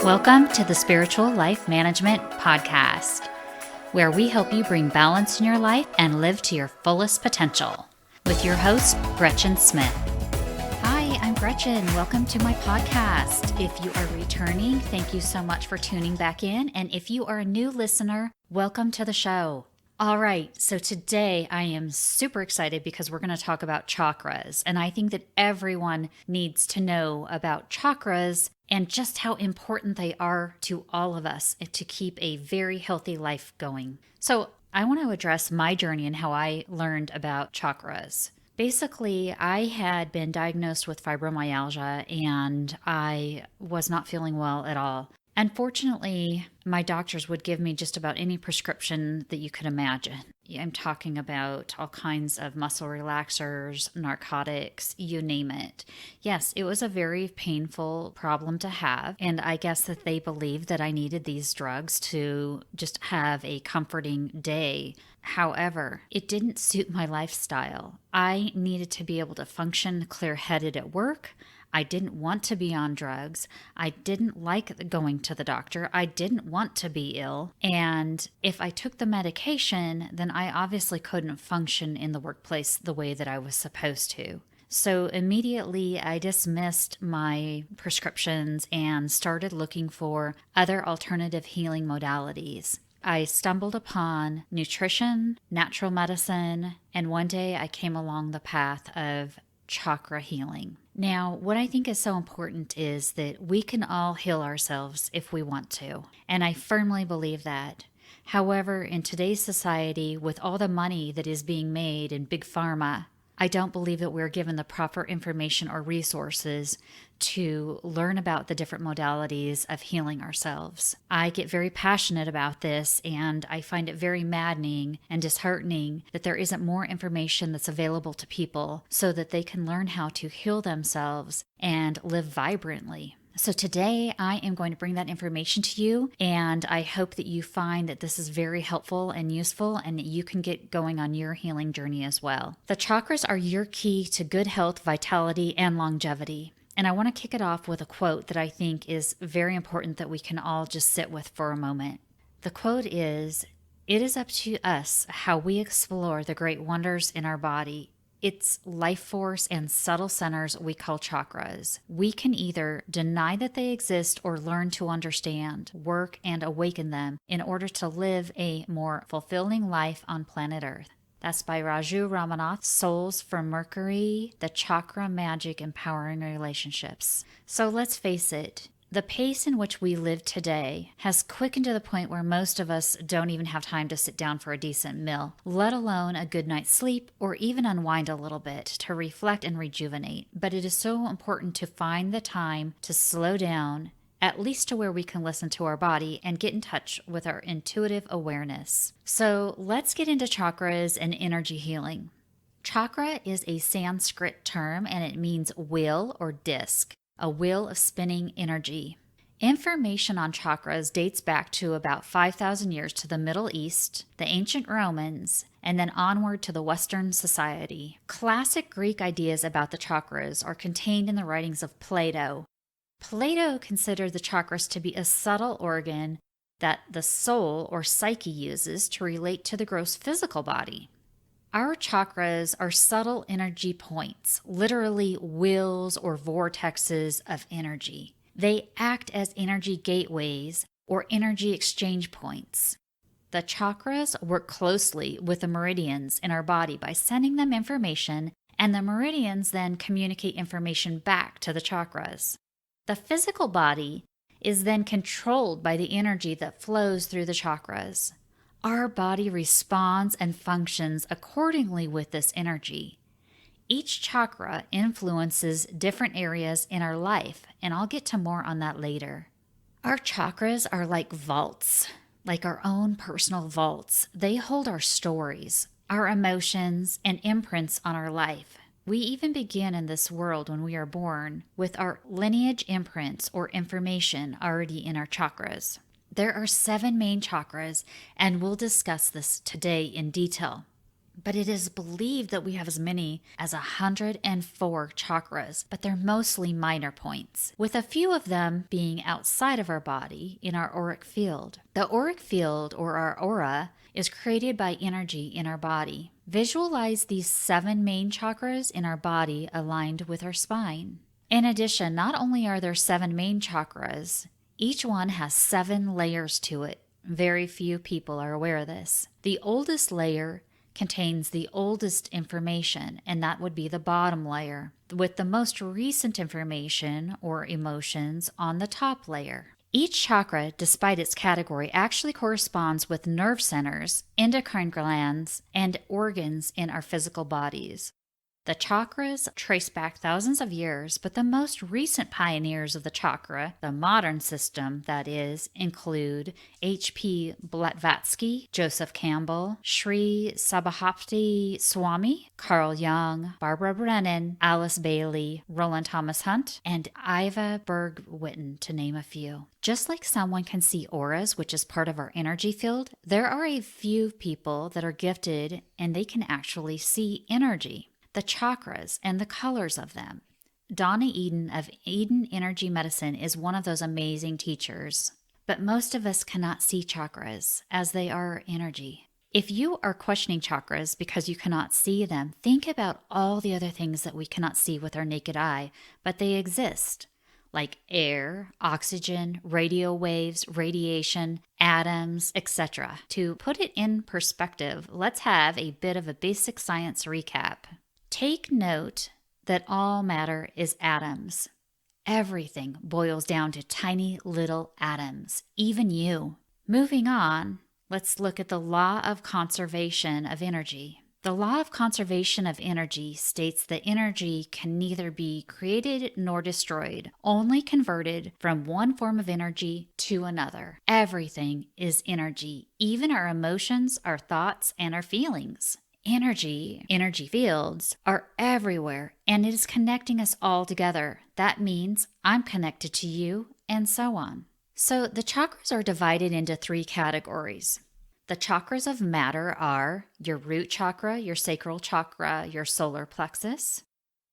Welcome to the Spiritual Life Management Podcast, where we help you bring balance in your life and live to your fullest potential. With your host, Gretchen Smith. Hi, I'm Gretchen. Welcome to my podcast. If you are returning, thank you so much for tuning back in. And if you are a new listener, welcome to the show. All right, so today I am super excited because we're going to talk about chakras. And I think that everyone needs to know about chakras and just how important they are to all of us to keep a very healthy life going. So I want to address my journey and how I learned about chakras. Basically, I had been diagnosed with fibromyalgia and I was not feeling well at all. Unfortunately, my doctors would give me just about any prescription that you could imagine. I'm talking about all kinds of muscle relaxers, narcotics, you name it. Yes, it was a very painful problem to have, and I guess that they believed that I needed these drugs to just have a comforting day. However, it didn't suit my lifestyle. I needed to be able to function clear-headed at work. I didn't want to be on drugs. I didn't like going to the doctor. I didn't want to be ill. And if I took the medication, then I obviously couldn't function in the workplace the way that I was supposed to. So immediately I dismissed my prescriptions and started looking for other alternative healing modalities. I stumbled upon nutrition, natural medicine, and one day I came along the path of chakra healing. Now, what I think is so important is that we can all heal ourselves if we want to, and I firmly believe that. However, in today's society, with all the money that is being made in big pharma, I don't believe that we're given the proper information or resources to learn about the different modalities of healing ourselves. I get very passionate about this, and I find it very maddening and disheartening that there isn't more information that's available to people so that they can learn how to heal themselves and live vibrantly. So today I am going to bring that information to you, and I hope that you find that this is very helpful and useful and that you can get going on your healing journey as well. The chakras are your key to good health, vitality, and longevity. And I want to kick it off with a quote that I think is very important that we can all just sit with for a moment. The quote is, "It is up to us how we explore the great wonders in our body. Its life force and subtle centers we call chakras. We can either deny that they exist or learn to understand, work, and awaken them in order to live a more fulfilling life on planet Earth." That's by Raju Ramanath, Souls from Mercury, The Chakra Magic Empowering Relationships. So let's face it, the pace in which we live today has quickened to the point where most of us don't even have time to sit down for a decent meal, let alone a good night's sleep or even unwind a little bit to reflect and rejuvenate. But it is so important to find the time to slow down, at least to where we can listen to our body and get in touch with our intuitive awareness. So let's get into chakras and energy healing. Chakra is a Sanskrit term and it means wheel or disc, a wheel of spinning energy. Information on chakras dates back to about 5,000 years to the Middle East, the ancient Romans, and then onward to the Western society. Classic Greek ideas about the chakras are contained in the writings of Plato. Plato considered the chakras to be a subtle organ that the soul or psyche uses to relate to the gross physical body. Our chakras are subtle energy points, literally wheels or vortexes of energy. They act as energy gateways or energy exchange points. The chakras work closely with the meridians in our body by sending them information, and the meridians then communicate information back to the chakras. The physical body is then controlled by the energy that flows through the chakras. Our body responds and functions accordingly with this energy. Each chakra influences different areas in our life, and I'll get to more on that later. Our chakras are like vaults, like our own personal vaults. They hold our stories, our emotions, and imprints on our life. We even begin in this world when we are born with our lineage imprints or information already in our chakras. There are 7 main chakras, and we'll discuss this today in detail. but it is believed that we have as many as 104 chakras, but they're mostly minor points, with a few of them being outside of our body in our auric field. The auric field, or our aura, is created by energy in our body. Visualize these 7 main chakras in our body aligned with our spine. In addition, not only are there 7 main chakras, each one has 7 layers to it. Very few people are aware of this. The oldest layer contains the oldest information, and that would be the bottom layer, with the most recent information or emotions on the top layer. Each chakra, despite its category, actually corresponds with nerve centers, endocrine glands, and organs in our physical bodies. The chakras trace back thousands of years, but the most recent pioneers of the chakra, the modern system that is, include H.P. Blavatsky, Joseph Campbell, Sri Sabahapti Swami, Carl Jung, Barbara Brennan, Alice Bailey, Roland Thomas Hunt, and Iva Berg-Witten, to name a few. Just like someone can see auras, which is part of our energy field, there are a few people that are gifted and they can actually see energy, the chakras, and the colors of them. Donna Eden of Eden Energy Medicine is one of those amazing teachers, but most of us cannot see chakras as they are energy. If you are questioning chakras because you cannot see them, think about all the other things that we cannot see with our naked eye, but they exist, like air, oxygen, radio waves, radiation, atoms, etc. To put it in perspective, let's have a bit of a basic science recap. Take note that all matter is atoms. Everything boils down to tiny little atoms, even you. Moving on, let's look at the law of conservation of energy. The law of conservation of energy states that energy can neither be created nor destroyed, only converted from one form of energy to another. Everything is energy, even our emotions, our thoughts, and our feelings. Energy fields are everywhere, and it is connecting us all together. That means I'm connected to you, and so on. So the chakras are divided into 3 categories. The chakras of matter are your root chakra, your sacral chakra, your solar plexus.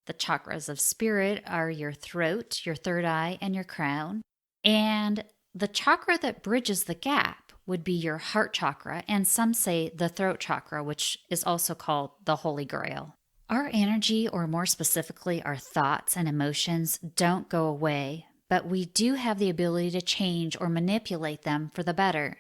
The chakras of spirit are your throat, your third eye, and your crown. And the chakra that bridges the gap would be your heart chakra, and some say the throat chakra, which is also called the Holy Grail. Our energy, or more specifically our thoughts and emotions, don't go away, but we do have the ability to change or manipulate them for the better.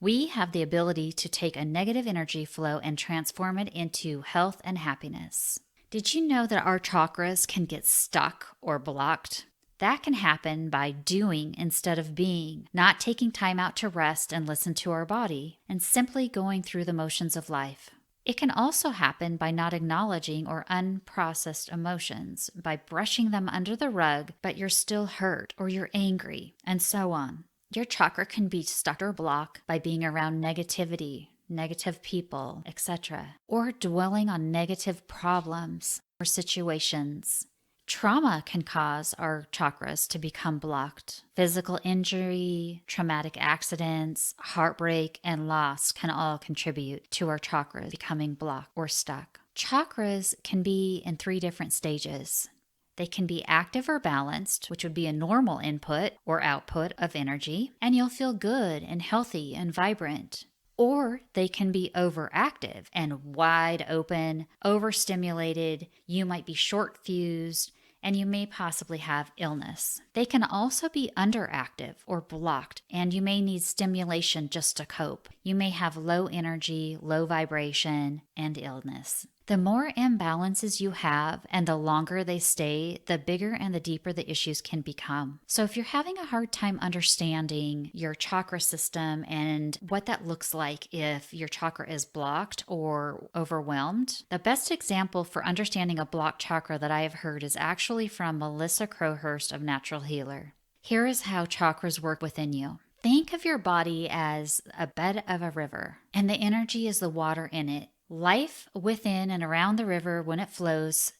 We have the ability to take a negative energy flow and transform it into health and happiness. Did you know that our chakras can get stuck or blocked? That can happen by doing instead of being, not taking time out to rest and listen to our body, and simply going through the motions of life. It can also happen by not acknowledging or unprocessed emotions, by brushing them under the rug, but you're still hurt or you're angry, and so on. Your chakra can be stuck or blocked by being around negativity, negative people, etc., or dwelling on negative problems or situations. Trauma can cause our chakras to become blocked. Physical injury, traumatic accidents, heartbreak, and loss can all contribute to our chakras becoming blocked or stuck. Chakras can be in 3 different stages. They can be active or balanced, which would be a normal input or output of energy, and you'll feel good and healthy and vibrant. Or they can be overactive and wide open, overstimulated. You might be short-fused, and you may possibly have illness. They can also be underactive or blocked, and you may need stimulation just to cope. You may have low energy, low vibration, and illness. The more imbalances you have and the longer they stay, the bigger and the deeper the issues can become. So if you're having a hard time understanding your chakra system and what that looks like if your chakra is blocked or overwhelmed, the best example for understanding a blocked chakra that I have heard is actually from Melissa Crowhurst of Natural Healer. Here is how chakras work within you. Think of your body as a bed of a river, and the energy is the water in it. Life within and around the river, when it flows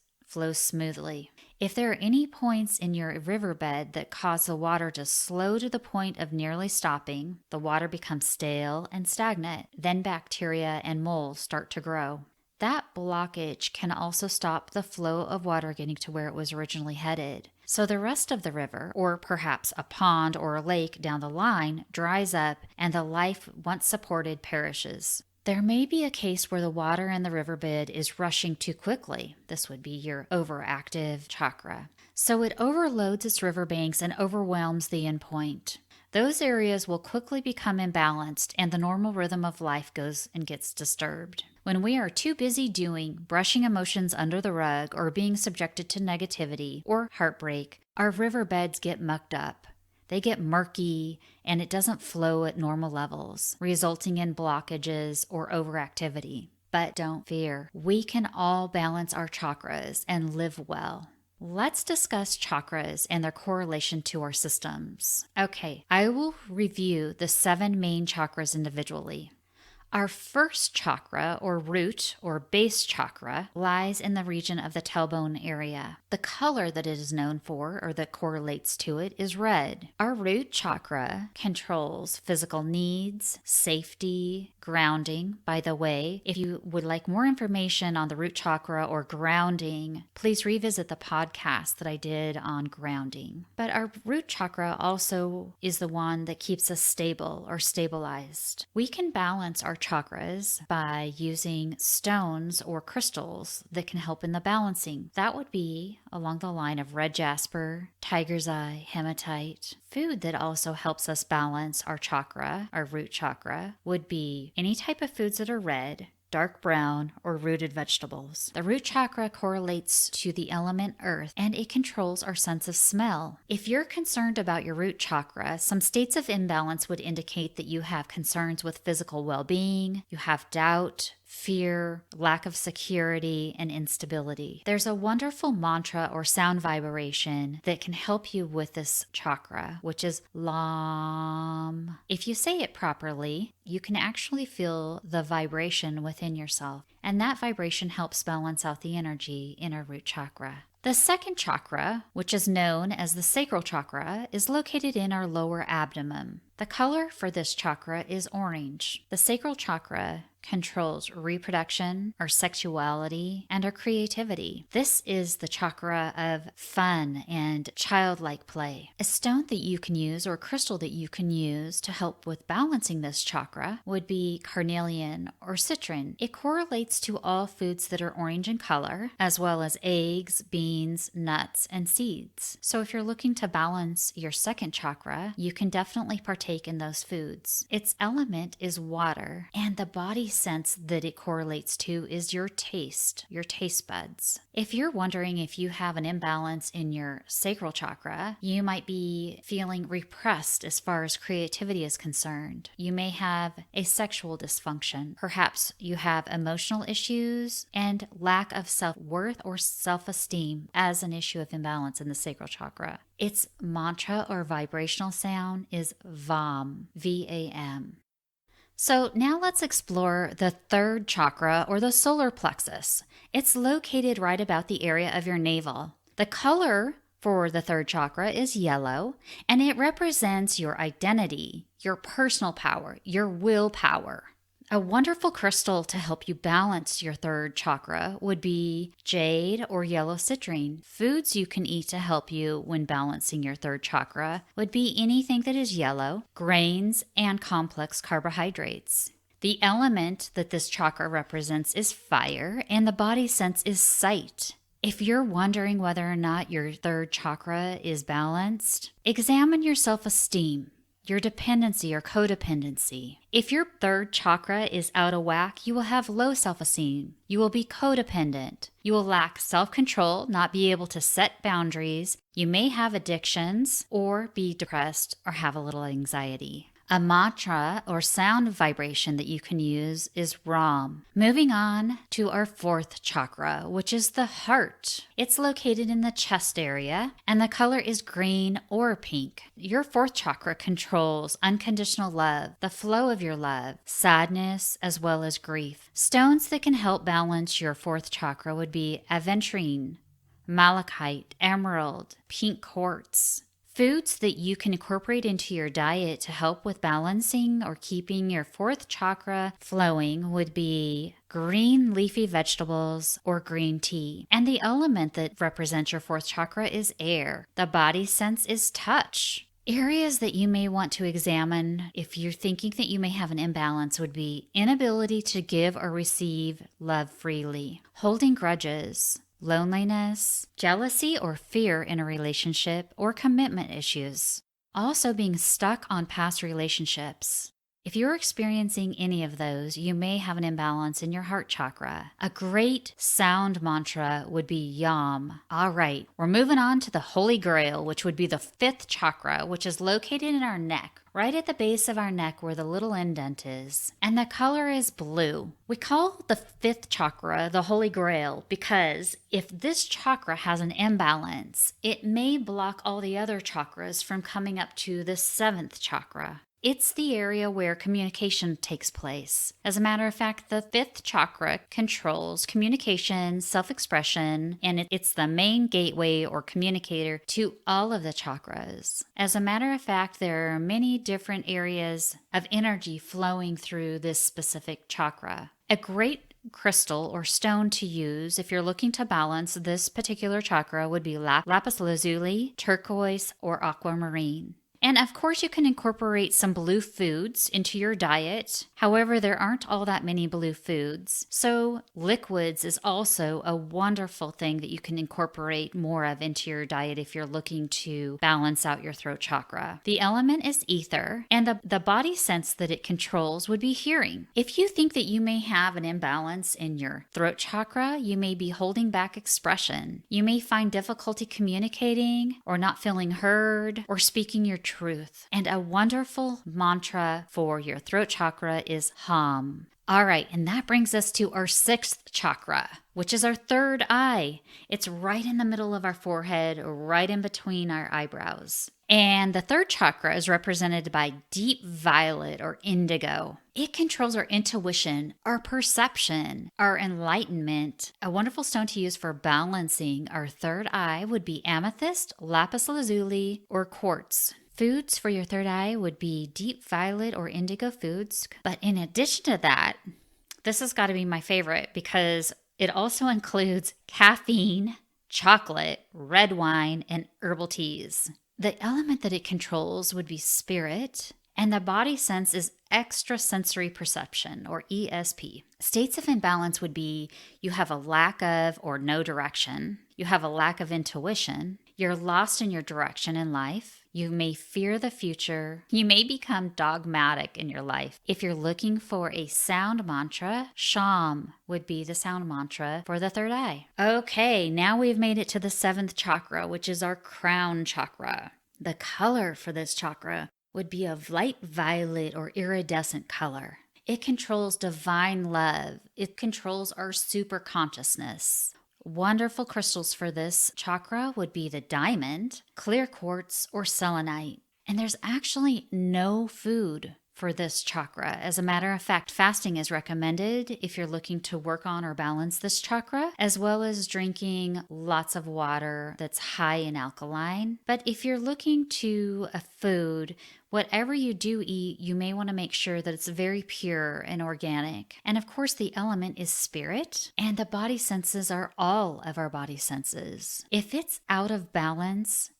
smoothly. If there are any points in your riverbed that cause the water to slow to the point of nearly stopping, the water becomes stale and stagnant. Then bacteria and mold start to grow. that blockage can also stop the flow of water getting to where it was originally headed. So the rest of the river, or perhaps a pond or a lake down the line, dries up and the life once supported perishes. There may be a case where the water in the riverbed is rushing too quickly. This would be your overactive chakra. So it overloads its riverbanks and overwhelms the endpoint. Those areas will quickly become imbalanced and the normal rhythm of life goes and gets disturbed. When we are too busy brushing emotions under the rug, or being subjected to negativity or heartbreak, our riverbeds get mucked up. They get murky and it doesn't flow at normal levels, resulting in blockages or overactivity. But don't fear, we can all balance our chakras and live well. Let's discuss chakras and their correlation to our systems. Okay, I will review the 7 main chakras individually. Our first chakra, or root or base chakra, lies in the region of the tailbone area. The color that it is known for, or that correlates to it, is red. Our root chakra controls physical needs, safety, grounding. By the way, if you would like more information on the root chakra or grounding, please revisit the podcast that I did on grounding. But our root chakra also is the one that keeps us stable or stabilized. We can balance our chakras by using stones or crystals that can help in the balancing. That would be along the line of red jasper, tiger's eye, hematite. Food that also helps us balance our chakra, our root chakra, would be any type of foods that are red, dark brown, or rooted vegetables. The root chakra correlates to the element earth, and it controls our sense of smell. If you're concerned about your root chakra, some states of imbalance would indicate that you have concerns with physical well-being, you have doubt, fear, lack of security, and instability. There's a wonderful mantra or sound vibration that can help you with this chakra, which is LAM. If you say it properly, you can actually feel the vibration within yourself, and that vibration helps balance out the energy in our root chakra. The second chakra, which is known as the Sacral Chakra, is located in our lower abdomen. The color for this chakra is orange. The Sacral Chakra controls reproduction, our sexuality, and our creativity. This is the chakra of fun and childlike play. A stone that you can use, or crystal that you can use to help with balancing this chakra, would be carnelian or citron. It correlates to all foods that are orange in color, as well as eggs, beans, nuts, and seeds. So if you're looking to balance your second chakra, you can definitely partake in those foods. Its element is water, and the body sense that it correlates to is your taste buds. If you're wondering if you have an imbalance in your sacral chakra, you might be feeling repressed as far as creativity is concerned. You may have a sexual dysfunction. Perhaps you have emotional issues and lack of self-worth or self-esteem as an issue of imbalance in the sacral chakra. Its mantra or vibrational sound is VAM, V-A-M. So now let's explore the third chakra, or the solar plexus. It's located right about the area of your navel. The color for the third chakra is yellow, and it represents your identity, your personal power, your willpower. A wonderful crystal to help you balance your third chakra would be jade or yellow citrine. Foods you can eat to help you when balancing your third chakra would be anything that is yellow, grains, and complex carbohydrates. The element that this chakra represents is fire, and the body sense is sight. If you're wondering whether or not your third chakra is balanced, examine your self-esteem, your dependency or codependency. If your third chakra is out of whack, you will have low self-esteem. You will be codependent. You will lack self-control, not be able to set boundaries. You may have addictions or be depressed or have a little anxiety. A mantra or sound vibration that you can use is Ram. Moving on to our fourth chakra, which is the heart. It's located in the chest area, and the color is green or pink. Your fourth chakra controls unconditional love, the flow of your love, sadness, as well as grief. Stones that can help balance your fourth chakra would be aventurine, malachite, emerald, pink quartz, Foods that you can incorporate into your diet to help with balancing or keeping your fourth chakra flowing would be green leafy vegetables or green tea. And the element that represents your fourth chakra is air. The body sense is touch. Areas that you may want to examine if you're thinking that you may have an imbalance would be inability to give or receive love freely, holding grudges, loneliness, jealousy or fear in a relationship, or commitment issues. Also being stuck on past relationships. If you're experiencing any of those, you may have an imbalance in your heart chakra. A great sound mantra would be Yam. All right, we're moving on to the Holy Grail, which would be the fifth chakra, which is located in our neck, right at the base of our neck where the little indent is. And the color is blue. We call the fifth chakra the Holy Grail because if this chakra has an imbalance, it may block all the other chakras from coming up to the seventh chakra. It's the area where communication takes place. As a matter of fact, the fifth chakra controls communication, self-expression, and it's the main gateway or communicator to all of the chakras. As a matter of fact, there are many different areas of energy flowing through this specific chakra. A great crystal or stone to use if you're looking to balance this particular chakra would be lapis lazuli, turquoise, or aquamarine. And of course, you can incorporate some blue foods into your diet. However, there aren't all that many blue foods. So liquids is also a wonderful thing that you can incorporate more of into your diet if you're looking to balance out your throat chakra. The element is ether, and the body sense that it controls would be hearing. If you think that you may have an imbalance in your throat chakra, you may be holding back expression. You may find difficulty communicating or not feeling heard or speaking your truth. And a wonderful mantra for your throat chakra is Hum. All right, and that brings us to our sixth chakra, which is our third eye. It's right in the middle of our forehead, right in between our eyebrows. And the third chakra is represented by deep violet or indigo. It controls our intuition, our perception, our enlightenment. A wonderful stone to use for balancing our third eye would be amethyst, lapis lazuli, or quartz. Foods for your third eye would be deep violet or indigo foods. But in addition to that, this has got to be my favorite because it also includes caffeine, chocolate, red wine, and herbal teas. The element that it controls would be spirit, and the body sense is extrasensory perception, or ESP. States of imbalance would be you have a lack of or no direction, you have a lack of intuition, you're lost in your direction in life, you may fear the future, you may become dogmatic in your life. If you're looking for a sound mantra, Sham would be the sound mantra for the third eye. Okay, now we've made it to the seventh chakra, which is our crown chakra. The color for this chakra would be a light violet or iridescent color. It controls divine love. It controls our super consciousness. Wonderful crystals for this chakra would be the diamond, clear quartz, or selenite. And there's actually no food for this chakra. As a matter of fact, fasting is recommended if you're looking to work on or balance this chakra, as well as drinking lots of water that's high in alkaline. But if you're looking to a food, whatever you do eat, you may want to make sure that it's very pure and organic. And of course, the element is spirit, and the body senses are all of our body senses. If it's out of balance,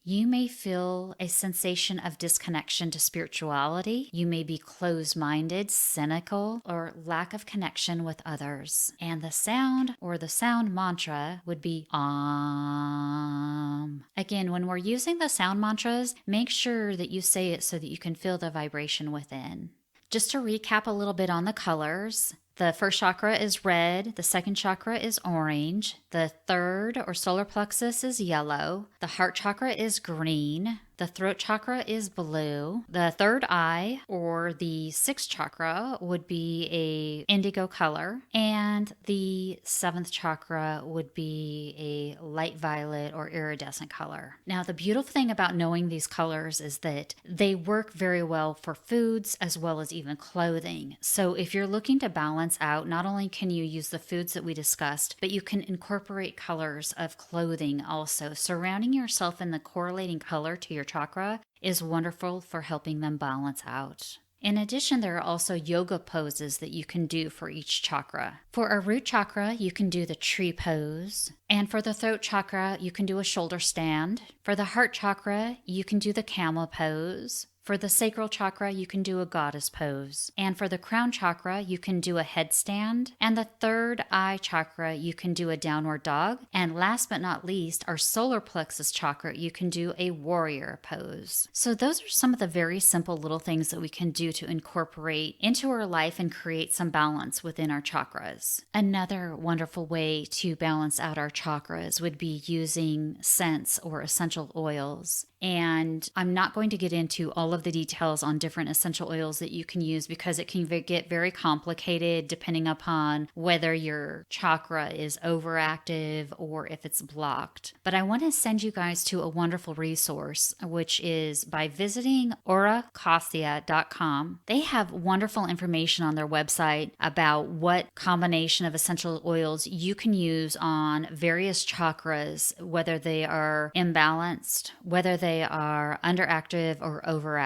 you may feel a sensation of disconnection to spirituality. You may be closed-minded, cynical, or lack of connection with others. And the sound or the sound mantra would be Om. Again, when we're using the sound mantras, make sure that you say it so that you can feel the vibration within. Just to recap a little bit on the colors, the first chakra is red, the second chakra is orange, the third or solar plexus is yellow, the heart chakra is green, the throat chakra is blue, the third eye or the sixth chakra would be a indigo color, and the seventh chakra would be a light violet or iridescent color. Now, the beautiful thing about knowing these colors is that they work very well for foods as well as even clothing. So if you're looking to balance out, not only can you use the foods that we discussed, but you can incorporate colors of clothing also, surrounding yourself in the correlating color to your your chakra is wonderful for helping them balance out. In addition, there are also yoga poses that you can do for each chakra. For a root chakra, you can do the tree pose. And for the throat chakra, you can do a shoulder stand. For the heart chakra, you can do the camel pose. For the sacral chakra, you can do a goddess pose. And for the crown chakra, you can do a headstand. And the third eye chakra, you can do a downward dog. And last but not least, our solar plexus chakra, you can do a warrior pose. So those are some of the very simple little things that we can do to incorporate into our life and create some balance within our chakras. Another wonderful way to balance out our chakras would be using scents or essential oils. And I'm not going to get into all of the details on different essential oils that you can use because it can get very complicated depending upon whether your chakra is overactive or if it's blocked. But I want to send you guys to a wonderful resource, which is by visiting auracacia.com. They have wonderful information on their website about what combination of essential oils you can use on various chakras, whether they are imbalanced, whether they are underactive or overactive.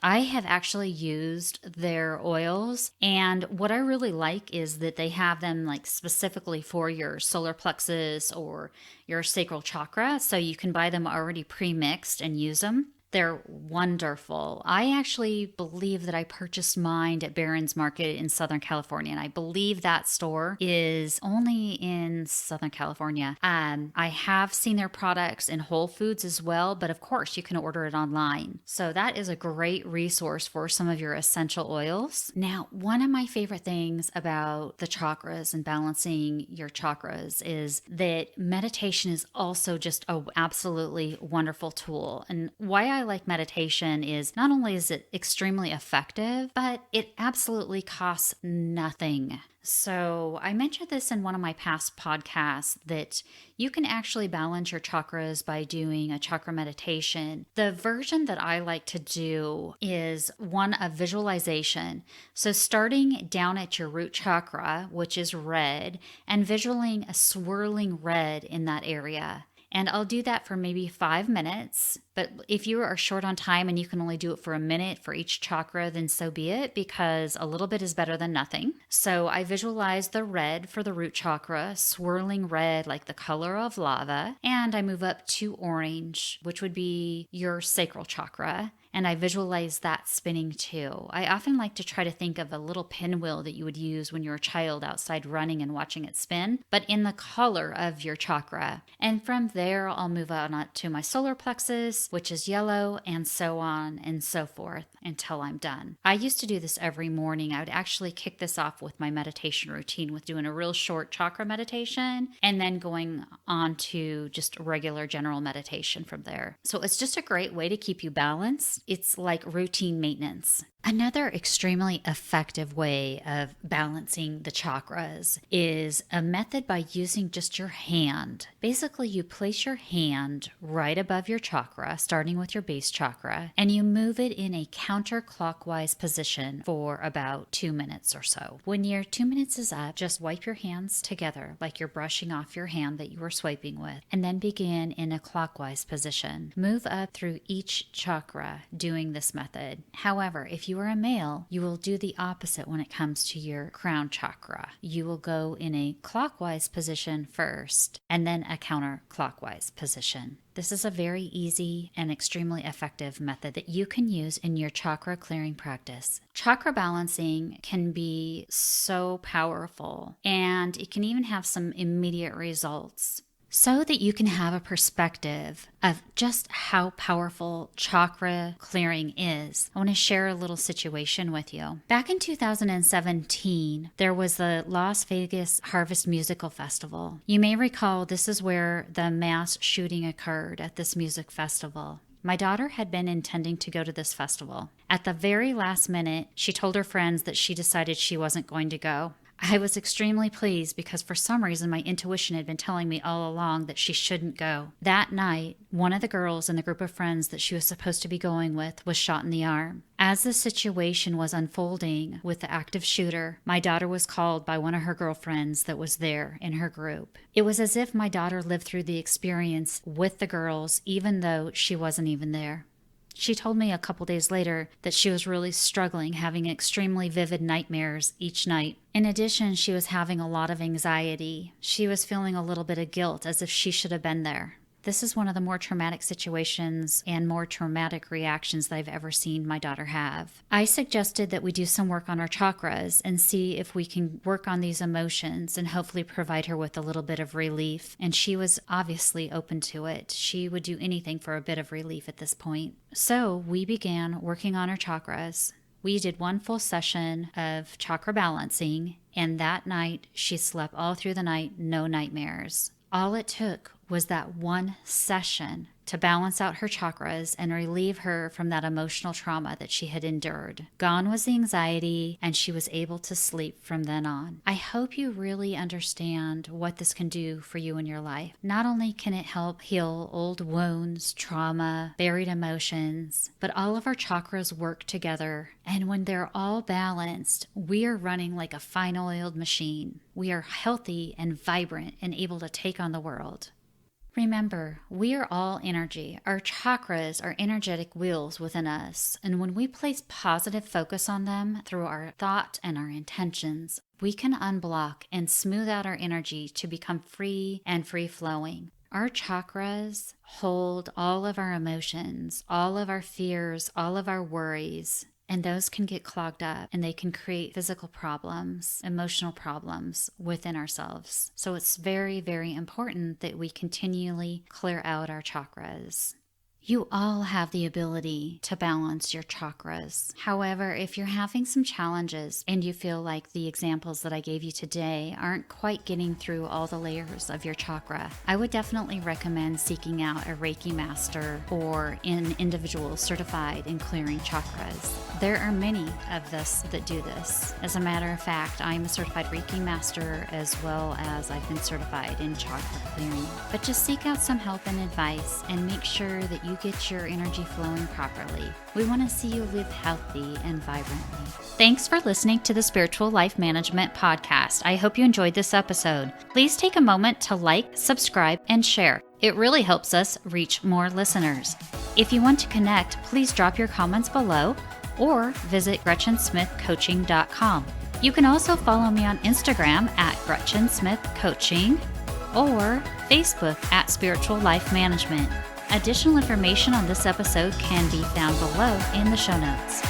I have actually used their oils, and what I really like is that they have them like specifically for your solar plexus or your sacral chakra, so you can buy them already pre-mixed and use them. They're wonderful. I actually believe that I purchased mine at Barron's Market in Southern California, and I believe that store is only in Southern California. I have seen their products in Whole Foods as well, but of course you can order it online. So that is a great resource for some of your essential oils. Now, one of my favorite things about the chakras and balancing your chakras is that meditation is also just an absolutely wonderful tool. And why I like meditation is not only is it extremely effective, but it absolutely costs nothing. So I mentioned this in one of my past podcasts that you can actually balance your chakras by doing a chakra meditation. The version that I like to do is one of visualization. So starting down at your root chakra, which is red, and visualizing a swirling red in that area. And I'll do that for maybe 5 minutes. But if you are short on time and you can only do it for a minute for each chakra, then so be it, because a little bit is better than nothing. So I visualize the red for the root chakra, swirling red like the color of lava. And I move up to orange, which would be your sacral chakra. And I visualize that spinning too. I often like to try to think of a little pinwheel that you would use when you're a child outside running and watching it spin, but in the color of your chakra. And from there, I'll move on to my solar plexus, which is yellow, and so on and so forth until I'm done. I used to do this every morning. I would actually kick this off with my meditation routine with doing a real short chakra meditation and then going on to just regular general meditation from there. So it's just a great way to keep you balanced. It's like routine maintenance. Another extremely effective way of balancing the chakras is a method by using just your hand. Basically, you place your hand right above your chakra, starting with your base chakra, and you move it in a counterclockwise position for about 2 minutes or so. When your 2 minutes is up, just wipe your hands together like you're brushing off your hand that you were swiping with, and then begin in a clockwise position. Move up through each chakra doing this method. However, if you are a male, you will do the opposite when it comes to your crown chakra. You will go in a clockwise position first and then a counterclockwise position. This is a very easy and extremely effective method that you can use in your chakra clearing practice. Chakra balancing can be so powerful, and it can even have some immediate results. So that you can have a perspective of just how powerful chakra clearing is, I want to share a little situation with you. Back in 2017, there was the Las Vegas Harvest Musical Festival. You may recall this is where the mass shooting occurred at this music festival. My daughter had been intending to go to this festival. At the very last minute, she told her friends that she decided she wasn't going to go. I was extremely pleased because for some reason my intuition had been telling me all along that she shouldn't go. That night, one of the girls in the group of friends that she was supposed to be going with was shot in the arm. As the situation was unfolding with the active shooter, my daughter was called by one of her girlfriends that was there in her group. It was as if my daughter lived through the experience with the girls, even though she wasn't even there. She told me a couple days later that she was really struggling, having extremely vivid nightmares each night. In addition, she was having a lot of anxiety. She was feeling a little bit of guilt, as if she should have been there. This is one of the more traumatic situations and more traumatic reactions that I've ever seen my daughter have. I suggested that we do some work on our chakras and see if we can work on these emotions and hopefully provide her with a little bit of relief. And she was obviously open to it. She would do anything for a bit of relief at this point. So we began working on our chakras. We did one full session of chakra balancing, and that night she slept all through the night, no nightmares. All it took was that one session to balance out her chakras and relieve her from that emotional trauma that she had endured. Gone was the anxiety, and she was able to sleep from then on. I hope you really understand what this can do for you in your life. Not only can it help heal old wounds, trauma, buried emotions, but all of our chakras work together. And when they're all balanced, we are running like a fine-oiled machine. We are healthy and vibrant and able to take on the world. Remember, we are all energy. Our chakras are energetic wheels within us, and when we place positive focus on them through our thought and our intentions, we can unblock and smooth out our energy to become free and free-flowing. Our chakras hold all of our emotions, all of our fears, all of our worries, and those can get clogged up and they can create physical problems, emotional problems within ourselves. So it's very, very important that we continually clear out our chakras. You all have the ability to balance your chakras. However, if you're having some challenges and you feel like the examples that I gave you today aren't quite getting through all the layers of your chakra, I would definitely recommend seeking out a Reiki master or an individual certified in clearing chakras. There are many of us that do this. As a matter of fact, I'm a certified Reiki master as well as I've been certified in chakra clearing. But just seek out some help and advice and make sure that you get your energy flowing properly. We want to see you live healthy and vibrantly. Thanks for listening to the Spiritual Life Management Podcast. I hope you enjoyed this episode. Please take a moment to like, subscribe, and share. It really helps us reach more listeners. If you want to connect, please drop your comments below or visit GretchenSmithCoaching.com. You can also follow me on Instagram at Gretchen Smith Coaching or Facebook at Spiritual Life Management. Additional information on this episode can be found below in the show notes.